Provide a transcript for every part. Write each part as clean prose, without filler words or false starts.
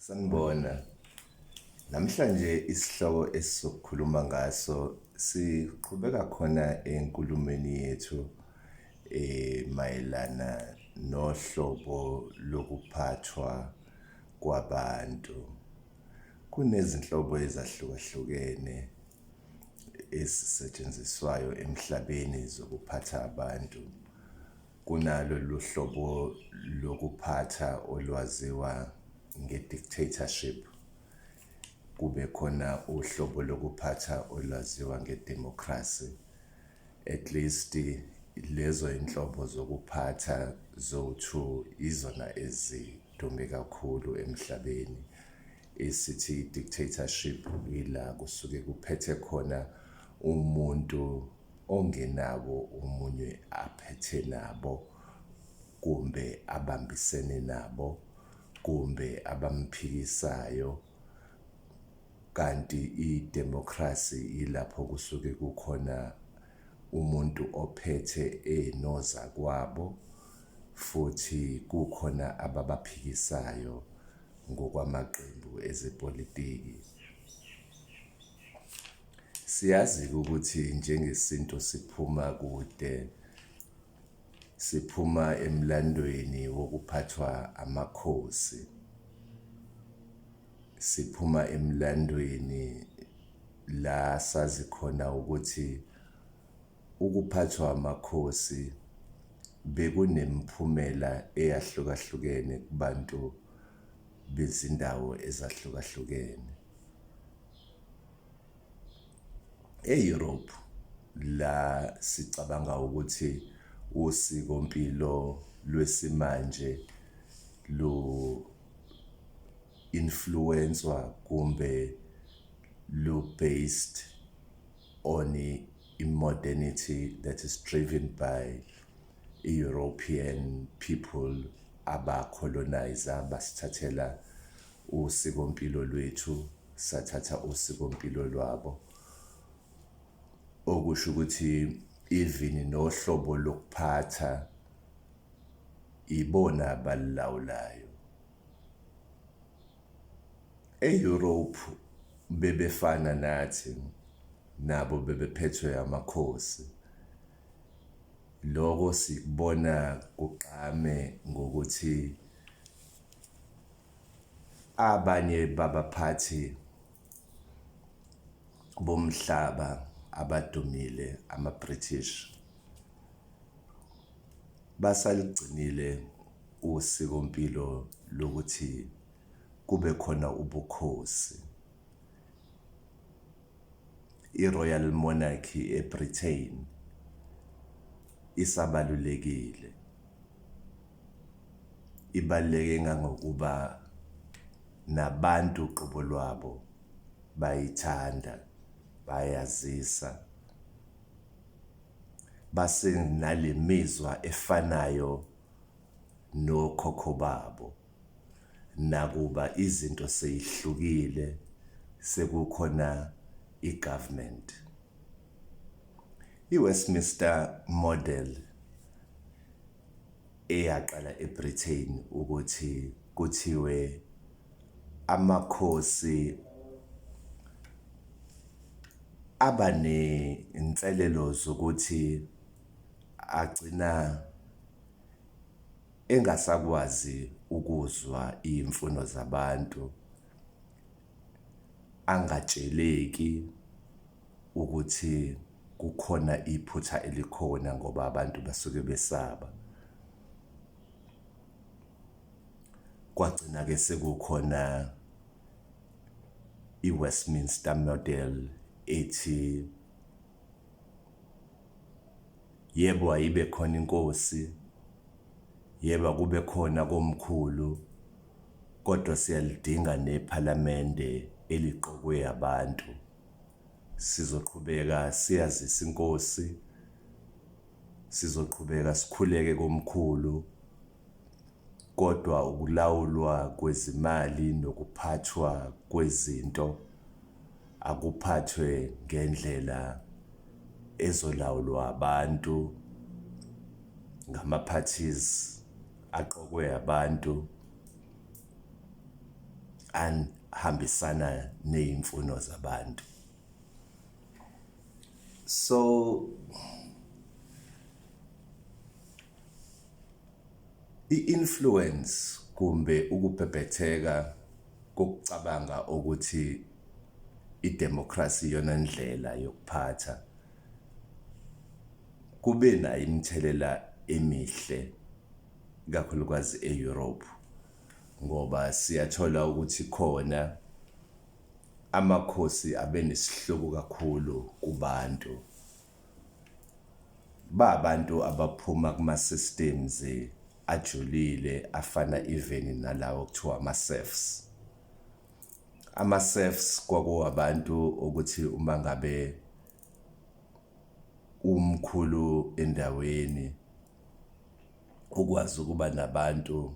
Sanibona. Namhlanje isihloko esizokhuluma ngaso siqhubeka khona enkulumeni yethu mayelana nohlobo lokuphathwa kwabantu. Kunezinhlobo ezahlukahlukene ezisetshenziswayo emhlabeni zokuphatha abantu. Kunalo luhlobo lokuphatha olwaziwa nge-dictatorship, kube khona uhlobo lokuphatha olwaziwa ngedemokhrasi. At least lezo inhlobo zokuphatha zowu-two izona ezidume kakhulu emhlabeni. Esithi dictatorship ila kusuke kuphethe khona umuntu ongenabo omunye aphethe nabo, kumbe abambisene nabo, kumbe abamphikisayo. Kanti idemokhrasi ilapho kusuke kukhona umuntu ophethe nozakwabo, futhi kukhona ababaphikisayo ngokwamaqembu ezepolitiki. Siyazi ukuthi njengesintu siphuma kude, siphuma emlandweni wokuphathwa amakhosi. Siphuma emlandweni la sazi khona ukuthi ukuphathwa amakhosi bekunemiphumela eyahlukahlukene kubantu bezindawo ezahlukahlukene. E-Europe la sicabanga ukuthi usikompilo lwesimanje lu-influencwa kumbe lu-based on i-modernity that is driven by European people aba-colonizer basithathela usikompilo lwethu, sathatha usikompilo lwabo. Okusho ukuthi even nohlobo lokuphatha ibona abalilawulayo. E-Europe bebefana nathi, nabo bebephethwe amakhosi. Lokho sikubona kugqame ngokuthi abanye babaphathi bomhlaba abadumile, ama-British, basaligcinile usikompilo lokuthi kube khona ubukhosi. I-Royal Monarchy eBritain isabalulekile. Ibaluleke ngangokuba nabantu qobo lwabo bayithanda, bayazisa. Base nale mizwa efanayo nokhokho babo. Nakuba izinto seyihlukile, sekukhona i-government. I-Westminster model eyaqala eBritain ukuthi kuthiwe amakhosi abaney'nselelo zokuthi agcina engasakwazi ukuzwa iy'mfuno zabantu, angatsheleki ukuthi kukhona iphutha elikhona ngoba abantu basuke besaba. Kwagcina-ke sekukhona i-Westminster model ethi yebo ayibe khona inkosi, yebo kube khona komkhulu, kodwa siyalidinga nephalamende eliqokwe abantu. Sizoqhubeka siyazisa inkosi, sizoqhubeka sikhuleke komkhulu, kodwa ukulawulwa kwezimali nokuphathwa kwezinto akuphathwe ngendlela ezolawulwa abantu ngama-parties aqokwe abantu ahambisana nezimfuno zabantu. So i-influence kumbe ukubhebhetheka kokucabanga ukuthi idemocracy iyona ndlela yokuphatha kube nayo imithelela emihle kakhulukazi e-Europe, ngoba siyathola ukuthi khona amakhosi abenesihluku kakhulu kubantu, abantu abaphuma kuma-systems ajulile afana even nalawo kuthiwa ama-serfs. Ama-serfs kwakuwabantu ukuthi uma ngabe umkhulu endaweni ukwazi ukuba nabantu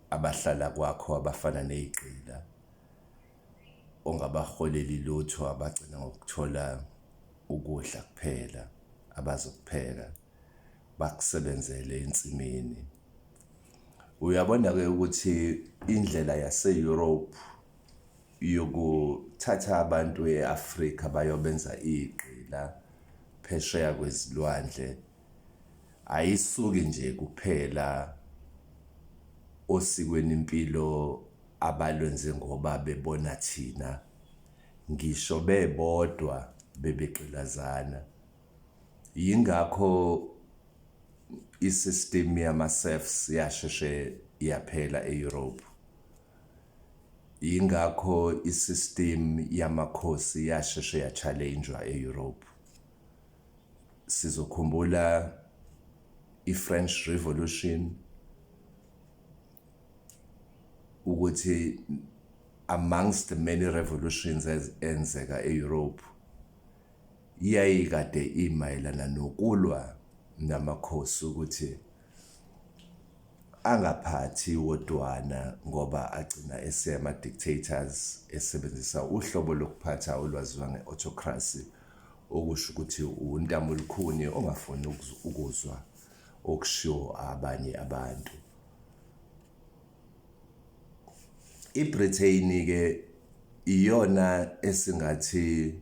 abahlala kwakho abafana nezigqila ongabaholela ilutho abagcina ngokuthola ukudla kuphela abazokupheka bakusebenzele ensimini. Uyabona-ke ukuthi indlela yase-Europe yokuthatha abantu e-Afrika bayobenza igqila phesheya kwezilwandle ayisuki nje kuphela osikweni impilo abalwenze ngoba bebona thina, ngisho bebodwa bebegqilazana. Yingakho i-system yama-serfs yasheshe yaphela e-Europe. Yingakho i-system yamakhosi yasheshe ya-challengewa e-Europe. Sizokhumbula i-French Revolution ukuthi amongst the many revolutions ezenzeka e-Europe iyayikade imayelana nokulwa namakhosi ukuthi angaphathi wodwana ngoba agcina esema-dictators esebenzisa uhlobo lokuphatha olwaziwa nge-autocracy, okusho ukuthi untamolukhuni ongafuni ukuzwa okushiwo abanye abantu. iBritain-ke iyona esingathi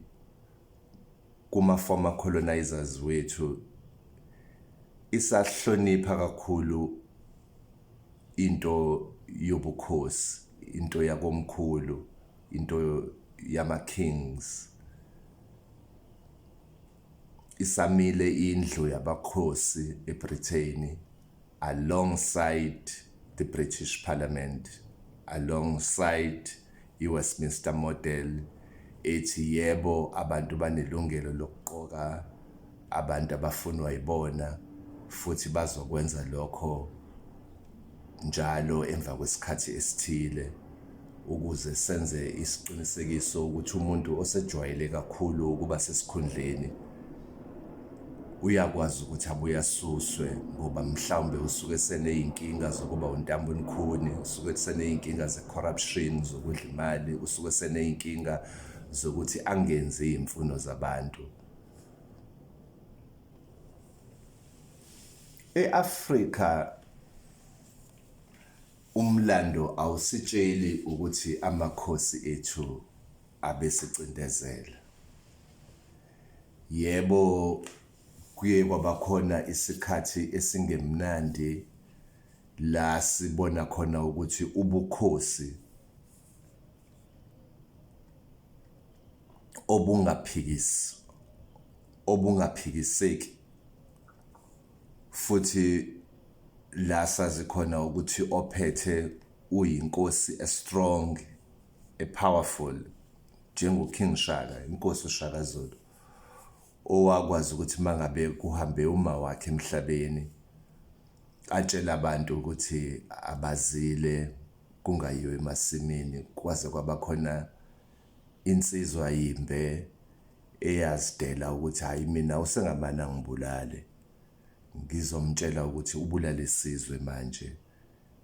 kuma-former colonizers wethu isahlonipha kakhulu into yobukhosi, into yakomkhulu, into yama-kings. Isamile indlu yabakhosi eBritain alongside the British Parliament, alongside i-Westminster Model ethi yebo abantu banelungelo lokuqoka abantu abafunwa yibona futhi bazokwenza lokho njalo emva kwesikhathi esithile ukuze senze isiqinisekiso ukuthi umuntu osejwayele kakhulu ukuba sesikhundleni uyakwazi ukuthi abuye asuswe ngoba mhlawumbe usuke seney'nkinga zokuba untamolukhuni, usuke seney'nkinga ze-corruption zokudla imali, usuke seney'nkinga zokuthi angenzi iy'mfuno zabantu. E-Afrika umlando awusitsheli ukuthi amakhosi ethu abesicindezela. Yebo, kuye kwabakhona isikhathi esingemnandi la sibona khona ukuthi ubukhosi obungaphikiseki futhi la sazi khona ukuthi ophethe uyinkosi e-strong, e-powerful, njengo-King Shaka, inkosi uShaka Zulu, owakwazi ukuthi mangabe kuhambe uma wakhe emhlabeni atshela abantu ukuthi abazile kungayiwe emasimini, kwaze kwabakhona insizwa yimbe eyazidela ukuthi hayi mina usengamana ngibulale, ngizomtshela ukuthi ubulale isizwe manje.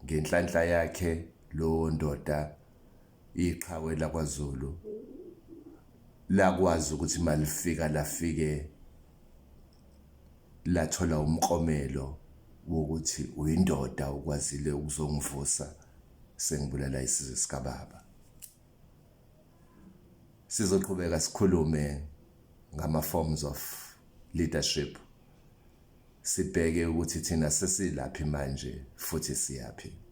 Ngenhlanhla yakhe lo ndoda iqhawe lakwaZulu lakwazi ukuthi malifika lafike lathola umklomelo wokuthi uyindoda ukwazile ukuzongivusa sengibulala isizwe sikababa. sizoqhubeka sikhulume ngama-forms of leadership. Sibheke ukuthi thina sesilaphi manje futhi siyaphi.